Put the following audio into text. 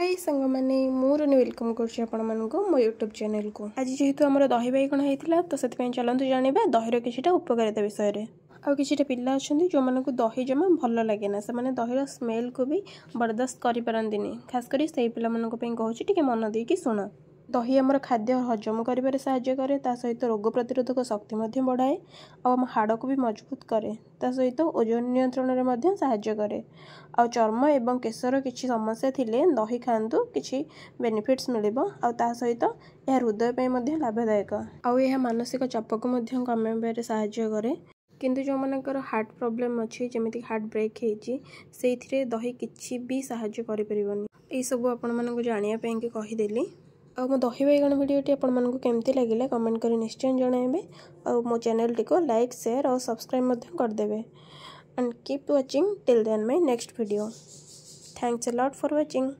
हाय सांग मैंने मोर वेलकम कर मो यूट्यूब चैनल को। आज जेहेतु आम दही बैगण होता तो से चलते जाना दहीर कि उपकारिता विषय में। आउ कि पिला अच्छा जो मानक दही जमा भल लगे ना से दहीर स्मेल को भी बर्दाश्त करें खासकर से पिला कहूँ टे मन देकी शुण। दही आमर खाद्य हजम कर साहाय्य करे सहित रोग प्रतिरोधक शक्ति बढ़ाए और आम हाड़ को भी मजबूत करे सहित ओजन नियंत्रण में साहाय्य करे। आ चर्म एवं केशर किसी समस्या थिले दही खातु किसी बेनिफिट्स मिल सहित यह हृदय पे लाभदायक आउ मानसिक चाप को कमाइबार साहाय्य करे। किंतु जो मानकर हार्ट प्रॉब्लम अच्छी जमीती हार्ट ब्रेक से दही किसी भी साहाय्य करें। यही सब आपण मानक जानापी कहीदेली। आ मो दही बैगण भिडियोटी आपको केमती लगे कमेंट कर निश्चय जनइबे। और मो चैनल टी को लाइक शेयर और सब्सक्राइब करदेवे and keep watching till then my next video. Thanks a lot for watching.